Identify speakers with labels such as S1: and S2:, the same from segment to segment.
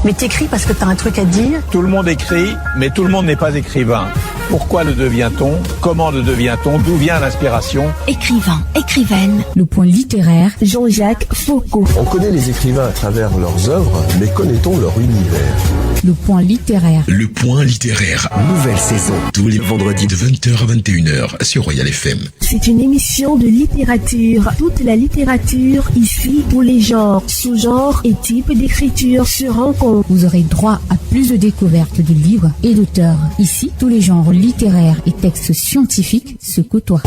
S1: Mais t'écris parce que t'as un truc à dire.
S2: Tout le monde écrit, mais tout le monde n'est pas écrivain. Pourquoi le devient-on? Comment le devient-on? D'où vient l'inspiration?
S3: Écrivain, écrivaine.
S4: Le point littéraire,
S3: Jean-Jacques Foucault.
S5: On connaît les écrivains à travers leurs œuvres, mais connaît-on leur univers?
S4: Le point littéraire.
S6: Le point littéraire.
S5: Nouvelle saison.
S6: Tous les vendredis de 20h à 21h sur Royal FM.
S3: C'est une émission de littérature. Toute la littérature, ici, tous les genres, sous-genres et types d'écriture se rencontrent.
S4: Vous aurez droit à plus de découvertes de livres et d'auteurs. Ici, tous les genres littéraires et textes scientifiques se côtoient.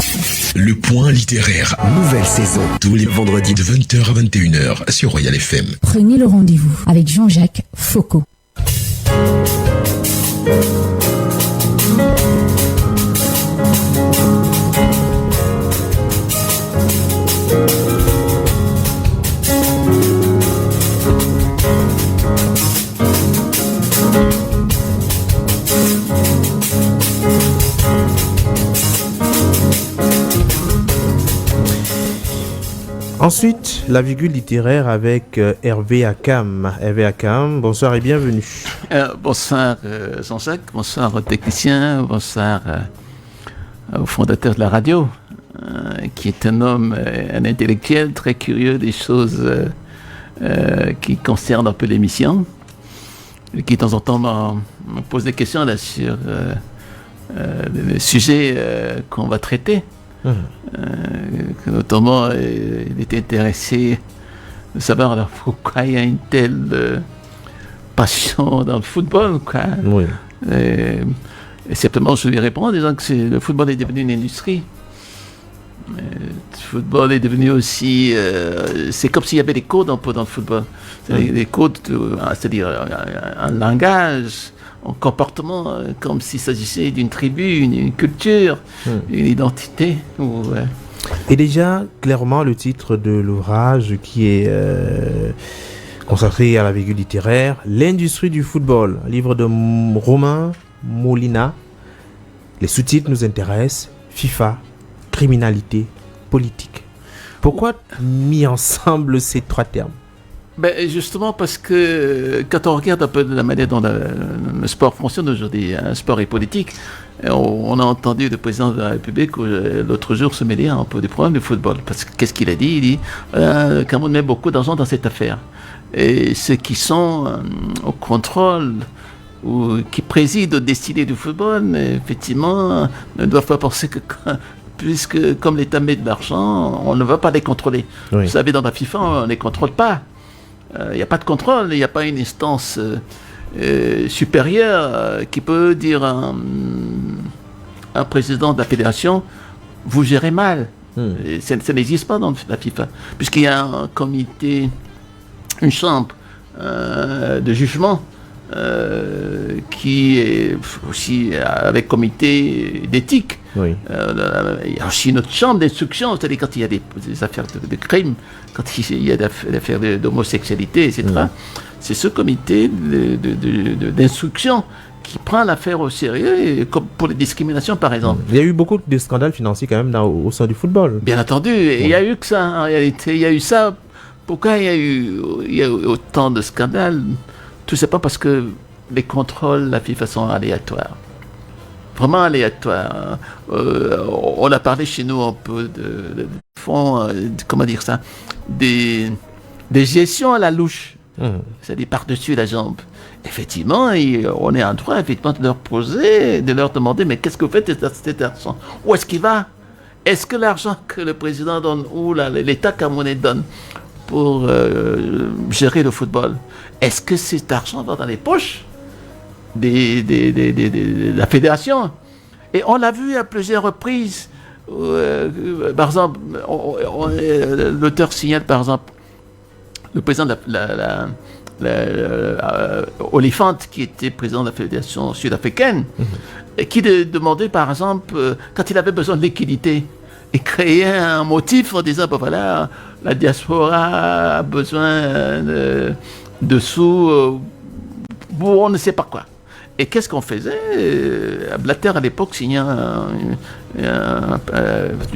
S6: Le point littéraire.
S5: Nouvelle saison.
S6: Tous les vendredis de 20h à 21h sur Royal FM.
S4: Prenez le rendez-vous avec Jean-Jacques Foucault.
S7: Ensuite, la virgule littéraire avec Hervé Akam. Hervé Akam, bonsoir et bienvenue.
S8: Bonsoir Jean-Jacques, bonsoir aux techniciens, bonsoir au fondateur de la radio, qui est un homme, un intellectuel très curieux des choses qui concernent un peu l'émission, et qui de temps en temps me pose des questions là, sur les sujets qu'on va traiter. Notamment, il était intéressé de savoir alors, pourquoi il y a une telle passion dans le football, quoi.
S7: Oui.
S8: Et simplement, je lui réponds en disant que le football est devenu une industrie. Le football est devenu aussi... c'est comme s'il y avait des codes un peu dans le football. Des codes, c'est-à-dire un langage, un comportement, comme s'il s'agissait d'une tribu, une culture, une identité.
S7: Et déjà, clairement, le titre de l'ouvrage qui est consacré à la virgule littéraire, L'industrie du football, un livre de Romain Molina. Les sous-titres nous intéressent, FIFA, criminalité, politique. Pourquoi mis ensemble ces trois termes?
S8: Justement parce que quand on regarde un peu de la manière dont le sport fonctionne aujourd'hui, un sport et politique, on a entendu le président de la République l'autre jour se mêler un peu des problèmes du football. Parce que qu'est-ce qu'il a dit? Il dit Cameroun met beaucoup d'argent dans cette affaire. Et ceux qui sont au contrôle ou qui président aux destinées du football, effectivement, ne doivent pas penser que... puisque comme l'État met de l'argent, on ne va pas les contrôler. Oui. Vous savez, dans la FIFA, on ne les contrôle pas. Il n'y a pas de contrôle, il n'y a pas une instance supérieure qui peut dire à un président de la fédération, vous gérez mal. Ça n'existe pas dans la FIFA, puisqu'il y a un comité, une chambre de jugement qui est aussi avec comité d'éthique. Oui. Il y a aussi notre chambre d'instruction, c'est-à-dire quand il y a des affaires de crimes, quand il y a des affaires d'homosexualité, etc. Oui. C'est ce comité d'instruction qui prend l'affaire au sérieux, comme pour les discriminations, par exemple.
S7: Il y a eu beaucoup de scandales financiers quand même au sein du football.
S8: Bien entendu, et il y a eu que ça, en réalité. Il y a eu ça. Pourquoi il y a eu autant de scandales? Tout ça pas parce que les contrôles, la FIFA, sont aléatoires. Vraiment aléatoires. On a parlé chez nous un peu de fonds, comment dire ça, des gestions à la louche. C'est-à-dire par-dessus la jambe. Effectivement, on est en droit effectivement de leur poser, de leur demander, mais qu'est-ce que vous faites de cet argent? Où est-ce qu'il va? Est-ce que l'argent que le président donne ou l'État camerounais donne pour gérer le football, est-ce que cet argent va dans les poches de la fédération? Et on l'a vu à plusieurs reprises. Par exemple, l'auteur signale, par exemple, le président de Oliphant, qui était président de la fédération sud-africaine, et qui demandait, par exemple, quand il avait besoin de liquidité, et créer un motif en disant, voilà, la diaspora a besoin de sous pour on ne sait pas quoi. Et qu'est-ce qu'on faisait? Blatter, à l'époque, lui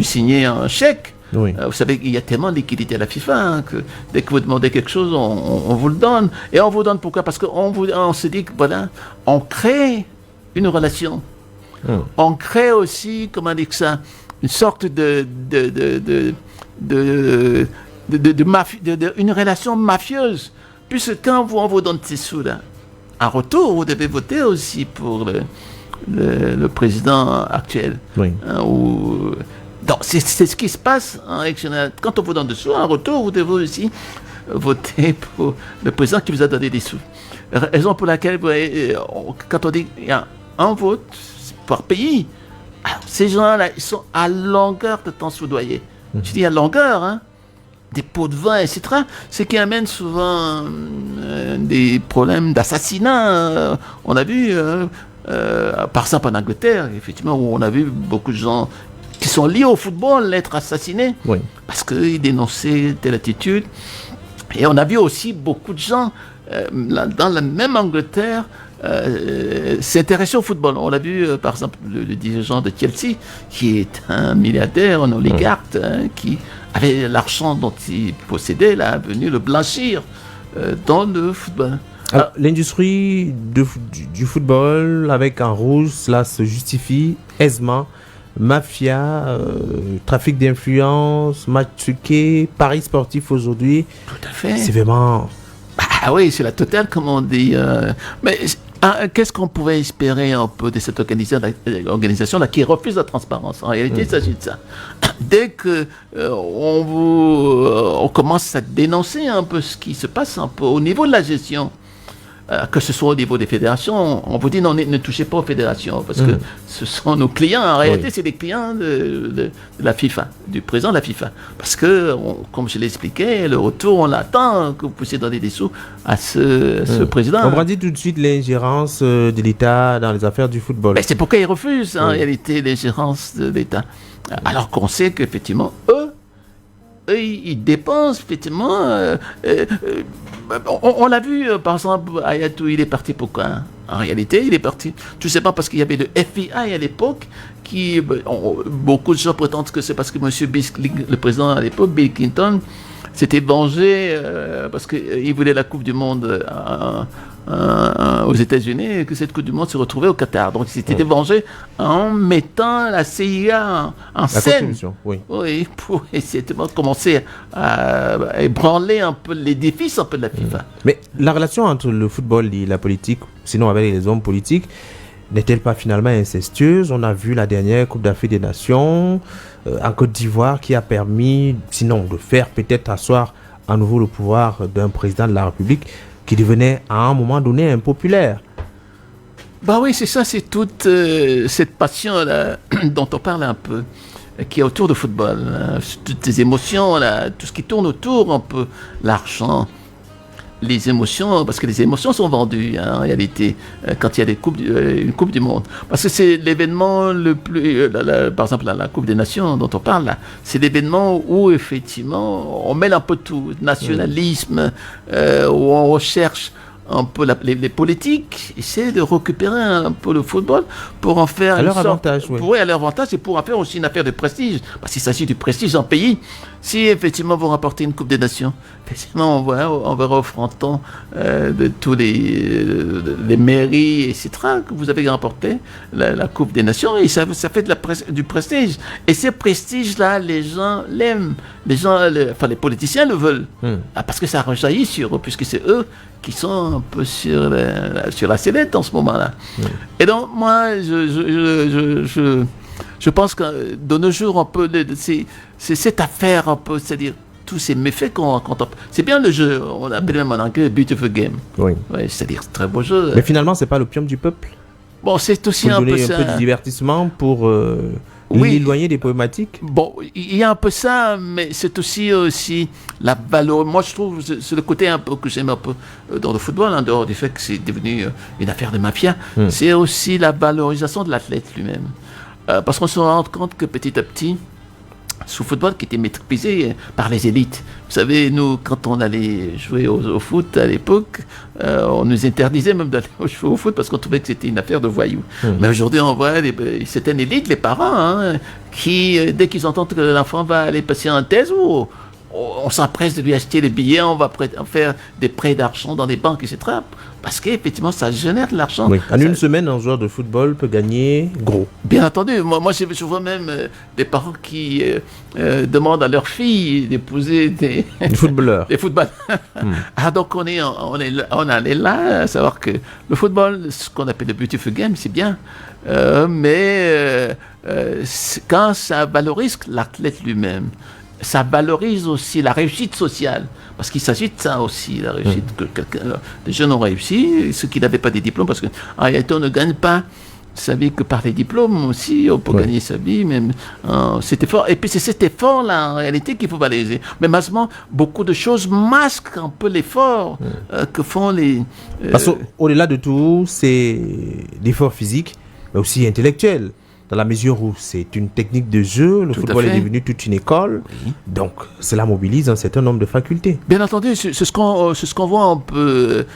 S8: signait un chèque
S7: Oui.
S8: Vous savez, il y a tellement de liquidité à la FIFA hein, que dès que vous demandez quelque chose, on vous le donne. Et on vous donne pourquoi? Parce qu'on se dit que voilà, on crée une relation. On crée aussi, comment dire ça, une sorte une relation mafieuse. Puisque quand on vous donne ces sous-là, en retour, vous devez voter aussi pour le président actuel.
S7: Oui.
S8: Hein, donc, c'est ce qui se passe en élection. Quand on vous donne des sous, en retour, vous devez aussi voter pour le président qui vous a donné des sous. Raison pour laquelle, vous voyez, quand on dit qu'il y a un vote par pays, alors, ces gens-là, ils sont à longueur de temps soudoyés. Je dis à longueur, hein, des pots de vin, etc. Ce qui amène souvent des problèmes d'assassinat. On a vu, par exemple en Angleterre, effectivement, où on a vu beaucoup de gens qui sont liés au football être assassinés parce qu'ils dénonçaient telle attitude. Et on a vu aussi beaucoup de gens dans la même Angleterre s'intéresser au football. On l'a vu par exemple le dirigeant de Chelsea qui est un milliardaire, un oligarque qui avait l'argent dont il possédait, là, venu le blanchir dans le football.
S7: Alors, l'industrie du football avec un rouge, cela se justifie aisément. Mafia, trafic d'influence, match truqué, paris sportif aujourd'hui.
S8: Tout à fait.
S7: C'est vraiment...
S8: Ah oui, c'est la totale, comme on dit. Mais qu'est-ce qu'on pouvait espérer un peu de cette organisation-là qui refuse la transparence? En réalité, il s'agit de ça. Dès que on commence à dénoncer un peu ce qui se passe un peu au niveau de la gestion, que ce soit au niveau des fédérations, on vous dit non, ne touchez pas aux fédérations, parce que ce sont nos clients. En réalité, c'est les clients de la FIFA, du président de la FIFA. Parce que, comme je l'expliquais, le retour, on l'attend, que vous puissiez donner des sous à ce président.
S7: On brandit tout de suite l'ingérence de l'État dans les affaires du football.
S8: Mais c'est pourquoi ils refusent, en réalité, l'ingérence de l'État. Alors qu'on sait qu'effectivement, eux, ils dépensent, effectivement... on l'a vu, par exemple, Ayatou, il est parti pourquoi? En réalité, il est parti, je ne sais pas, parce qu'il y avait le FBI à l'époque, beaucoup de gens prétendent que c'est parce que M. le président à l'époque, Bill Clinton, s'était vengé parce qu'il voulait la Coupe du Monde aux États-Unis et que cette Coupe du Monde se retrouvait au Qatar. Donc, il s'était vengé en mettant la CIA en scène. Oui, pour essayer de commencer à ébranler un peu l'édifice un peu de la FIFA.
S7: Mais la relation entre le football et la politique, sinon avec les hommes politiques, n'est-elle pas finalement incestueuse? On a vu la dernière Coupe d'Afrique des Nations en Côte d'Ivoire qui a permis, sinon de faire peut-être asseoir à nouveau le pouvoir d'un président de la République qui devenait à un moment donné impopulaire.
S8: Bah oui, c'est ça, c'est toute cette passion-là dont on parle un peu, qui est autour du football. Toutes ces émotions, là, tout ce qui tourne autour, un peu l'argent, les émotions, parce que les émotions sont vendues en réalité quand il y a une Coupe du Monde. Parce que c'est l'événement le plus... par exemple, la Coupe des Nations dont on parle, là, c'est l'événement où effectivement on mêle un peu tout, nationalisme, où on recherche un peu les politiques, essaient de récupérer un peu le football pour en faire
S7: à leur avantage,
S8: à leur avantage et pour en faire aussi une affaire de prestige, parce qu'il s'agit du prestige d'un pays. Si effectivement vous remportez une Coupe des Nations, effectivement on verra au fronton de tous les mairies, etc., que vous avez remporté la Coupe des Nations, et ça fait du prestige. Et ce prestige-là, les gens l'aiment, les politiciens le veulent, parce que ça rejaillit sur eux, puisque c'est eux qui sont un peu sur la sellette en ce moment-là. Et donc, moi, je pense que de nos jours, un peu, c'est cette affaire, un peu, c'est-à-dire tous ces méfaits qu'on raconte. C'est bien le jeu, on appelle même en anglais Beautiful Game. Oui. Ouais, c'est-à-dire très beau jeu.
S7: Mais finalement, c'est pas l'opium du peuple.
S8: Bon, c'est aussi
S7: un peu ça. Un peu de divertissement pour... l'éloigner des problématiques.
S8: Bon, il y a un peu ça, mais c'est aussi la valeur. Moi, je trouve c'est le côté un peu que j'aime un peu dans le football, en dehors du fait que c'est devenu une affaire de mafia. C'est aussi la valorisation de l'athlète lui-même, parce qu'on se rend compte que petit à petit, sous football qui était maîtrisé par les élites. Vous savez, nous, quand on allait jouer au foot à l'époque, on nous interdisait même d'aller jouer au foot parce qu'on trouvait que c'était une affaire de voyous. Mais aujourd'hui, on voit certaines élites, les parents, qui, dès qu'ils entendent que l'enfant va aller passer en thèse, on s'empresse de lui acheter les billets, on va faire des prêts d'argent dans des banques, etc. Parce qu'effectivement, ça génère de l'argent.
S7: Oui. En une semaine, un joueur de football peut gagner gros.
S8: Bien entendu. Moi je vois même des parents qui demandent à leurs filles d'épouser des
S7: footballeurs.
S8: Des footballeurs. Ah, donc on est là à savoir que le football, ce qu'on appelle le beautiful game, c'est bien. Mais quand ça valorise l'athlète lui-même, ça valorise aussi la réussite sociale. Parce qu'il s'agit de ça aussi, la réussite. Que des jeunes ont réussi, ceux qui n'avaient pas des diplômes, parce qu'en réalité, on ne gagne pas sa vie que par les diplômes aussi, on peut gagner sa vie, même cet effort. Et puis c'est cet effort-là, en réalité, qu'il faut valoriser. Mais malheureusement, beaucoup de choses masquent un peu l'effort que font les...
S7: Parce qu'au-delà de tout, c'est l'effort physique, mais aussi intellectuel. Dans la mesure où c'est une technique de jeu, le football est devenu toute une école, donc cela mobilise un certain nombre de facultés.
S8: Bien entendu, c'est ce qu'on voit un peu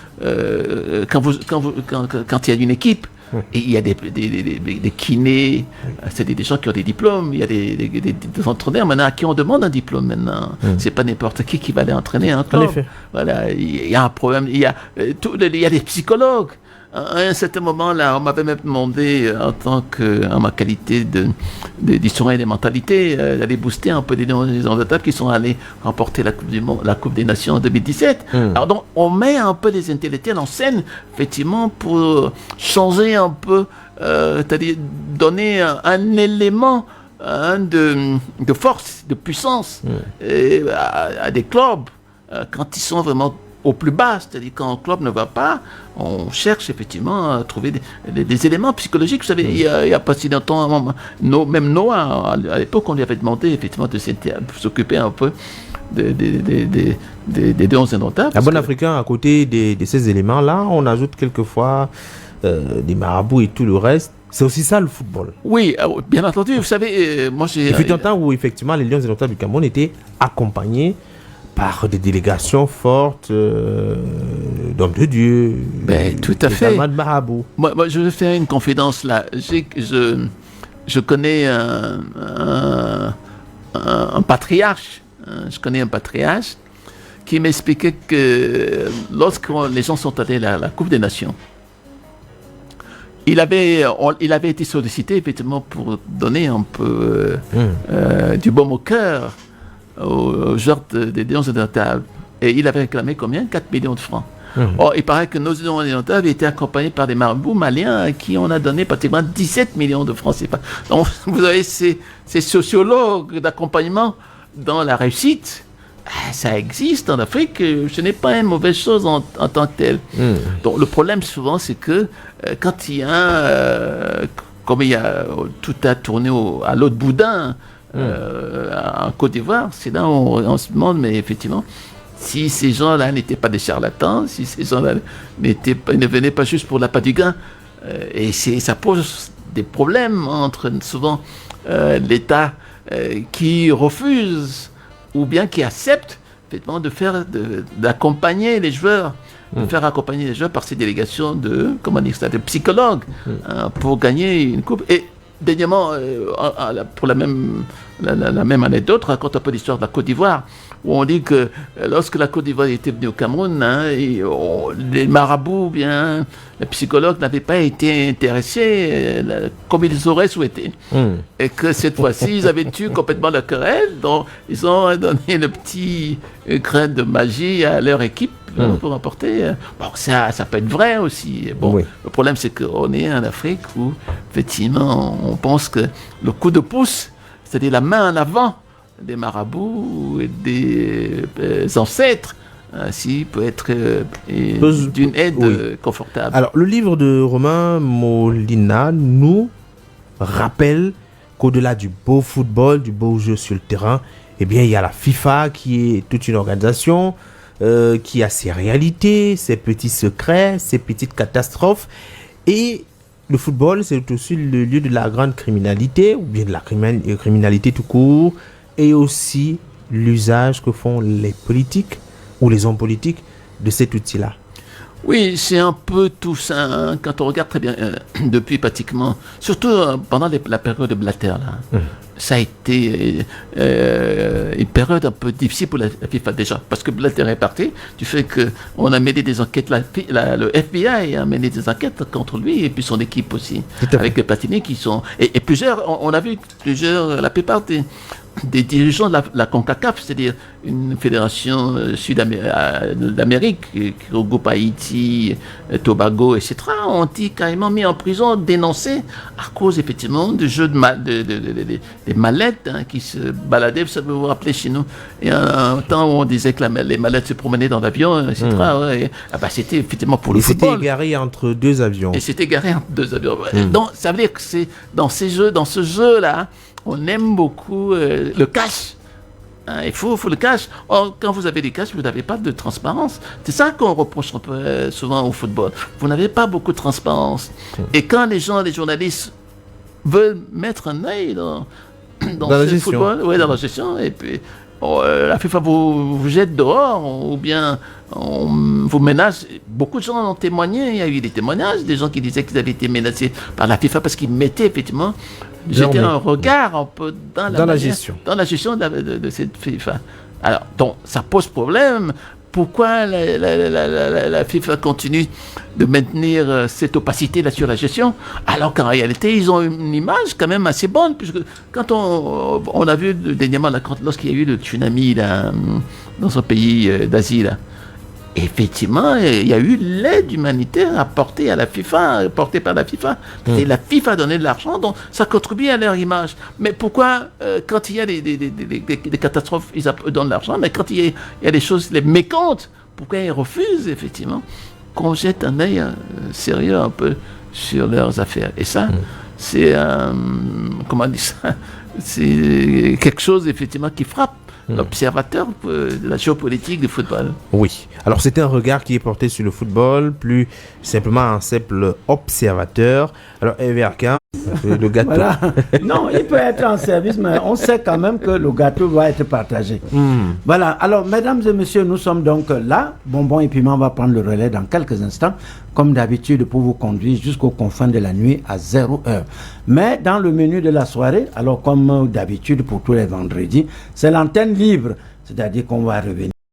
S8: quand il y a une équipe. Et il y a des kinés, c'est-à-dire des gens qui ont des diplômes, il y a des entraîneurs maintenant à qui on demande un diplôme maintenant. C'est pas n'importe qui va aller entraîner un club. Voilà, il y a un problème, il y a des psychologues. À un certain moment, là, on m'avait même demandé, en ma qualité d'historien des mentalités, d'aller booster un peu des notables qui sont allés remporter la Coupe du Monde, la Coupe des Nations en 2017. Alors donc, on met un peu les intellectuels en scène, effectivement, pour changer un peu, c'est-à-dire donner un élément de force, de puissance à des clubs quand ils sont vraiment au plus bas, c'est-à-dire quand un club ne va pas, on cherche effectivement à trouver des éléments psychologiques. Vous savez, il y a pas si longtemps, même Noah, à l'époque, on lui avait demandé effectivement de s'occuper un peu des deux anciens notables.
S7: Un bon Africain, à côté de ces éléments-là, on ajoute quelquefois des marabouts et tout le reste. C'est aussi ça le football.
S8: Oui, bien entendu. Vous savez, moi j'ai...
S7: Il fut un temps où effectivement les Lions indomptables du Cameroun étaient accompagnés par des délégations fortes d'hommes de Dieu,
S8: tout à fait.
S7: De marabouts.
S8: Moi, je vais faire une confidence là. Je connais un patriarche. Je connais un patriarche qui m'expliquait que lorsque les gens sont allés à la Coupe des Nations, il avait été sollicité effectivement pour donner un peu du baume au cœur aux joueurs des Lions indomptables. Et il avait réclamé combien? 4 millions de francs. Or, il paraît que nos Lions indomptables avaient été accompagnés par des marabouts maliens à qui on a donné pratiquement 17 millions de francs CFA. Donc, vous avez ces sociologues d'accompagnement dans la réussite. Ça existe en Afrique, ce n'est pas une mauvaise chose en tant que telle. Donc, le problème souvent, c'est que quand il y a, comme il y a tout a tourné à l'eau de boudin, en Côte d'Ivoire, c'est là où on se demande, mais effectivement, si ces gens-là n'étaient pas des charlatans, si ces gens-là ne venaient pas juste pour l'appât du gain, et ça pose des problèmes entre souvent l'État qui refuse ou bien qui accepte effectivement d'accompagner les joueurs, de faire accompagner les joueurs par ces délégations de psychologues pour gagner une coupe. Et dernièrement, pour la même anecdote, raconte un peu l'histoire de la Côte d'Ivoire, où on dit que lorsque la Côte d'Ivoire était venue au Cameroun, les marabouts, bien, les psychologues n'avaient pas été intéressés comme ils auraient souhaité. Et que cette fois-ci, ils avaient tué complètement la querelle, donc ils ont donné le petit grain de magie à leur équipe pour remporter. Bon, ça peut être vrai aussi. Bon, le problème, c'est qu'on est en Afrique où, effectivement, on pense que le coup de pouce, c'est-à-dire la main en avant des marabouts et des ancêtres, ainsi peut être d'une aide confortable.
S7: Alors, le livre de Romain Molina nous rappelle qu'au-delà du beau football, du beau jeu sur le terrain, eh bien, il y a la FIFA qui est toute une organisation qui a ses réalités, ses petits secrets, ses petites catastrophes. Et le football, c'est aussi le lieu de la grande criminalité, ou bien de la criminalité tout court, et aussi l'usage que font les politiques ou les hommes politiques de cet outil-là.
S8: Oui, c'est un peu tout ça, hein, quand on regarde très bien, depuis pratiquement, surtout pendant la période de Blatter, là, ça a été une période un peu difficile pour la FIFA déjà, parce que Blatter est parti, du fait qu'on a mené des enquêtes, le FBI a mené des enquêtes contre lui, et puis son équipe aussi, avec les Platini qui sont... Et plusieurs, on a vu plusieurs, la plupart des dirigeants de la CONCACAF, c'est-à-dire une fédération d'Amérique qui regroupe Haïti, Tobago, etc., ont été carrément mis en prison, dénoncés à cause effectivement de jeux des mallettes qui se baladaient. Vous vous rappelez chez nous, il y a un temps où on disait que les mallettes se promenaient dans l'avion, etc. C'était effectivement pour le football.
S7: C'était égaré entre deux avions.
S8: Et c'était égaré entre deux avions. Donc ça veut dire que c'est dans ce jeu-là, on aime beaucoup le cash. Il faut le cash. Or, quand vous avez du cash, vous n'avez pas de transparence. C'est ça qu'on reproche un peu souvent au football. Vous n'avez pas beaucoup de transparence. Et quand les journalistes veulent mettre un œil dans ce football, dans la gestion, et puis la FIFA vous jette dehors, ou bien vous menace. Beaucoup de gens ont témoigné. Il y a eu des témoignages, des gens qui disaient qu'ils avaient été menacés par la FIFA parce qu'ils mettaient effectivement jeter un regard un peu dans la gestion de cette FIFA. Alors, donc, ça pose problème. Pourquoi la FIFA continue de maintenir cette opacité là sur la gestion, alors qu'en réalité, ils ont une image quand même assez bonne, puisque quand on a vu dernièrement, lorsqu'il y a eu le tsunami là, dans un pays d'Asie, là, effectivement, il y a eu l'aide humanitaire apportée à la FIFA, apportée par la FIFA. Et la FIFA donnait de l'argent, donc ça contribue à leur image. Mais pourquoi, quand il y a des catastrophes, ils donnent de l'argent, mais quand il y a des choses, les mécomptes, pourquoi ils refusent, effectivement, qu'on jette un œil sérieux un peu sur leurs affaires. Et ça, c'est, comment on dit ça, c'est quelque chose, effectivement, qui frappe l'observateur de la géopolitique du football.
S7: Oui. Alors, c'était un regard qui est porté sur le football, plus simplement un simple observateur. Alors, EVRK, le gâteau.
S9: Voilà. Non, il peut être en service, mais on sait quand même que le gâteau va être partagé. Voilà. Alors, mesdames et messieurs, nous sommes donc là. Bonbon et Piment va prendre le relais dans quelques instants, comme d'habitude, pour vous conduire jusqu'aux confins de la nuit à 0h. Mais dans le menu de la soirée, alors comme d'habitude pour tous les vendredis, c'est l'antenne libre, c'est-à-dire qu'on va revenir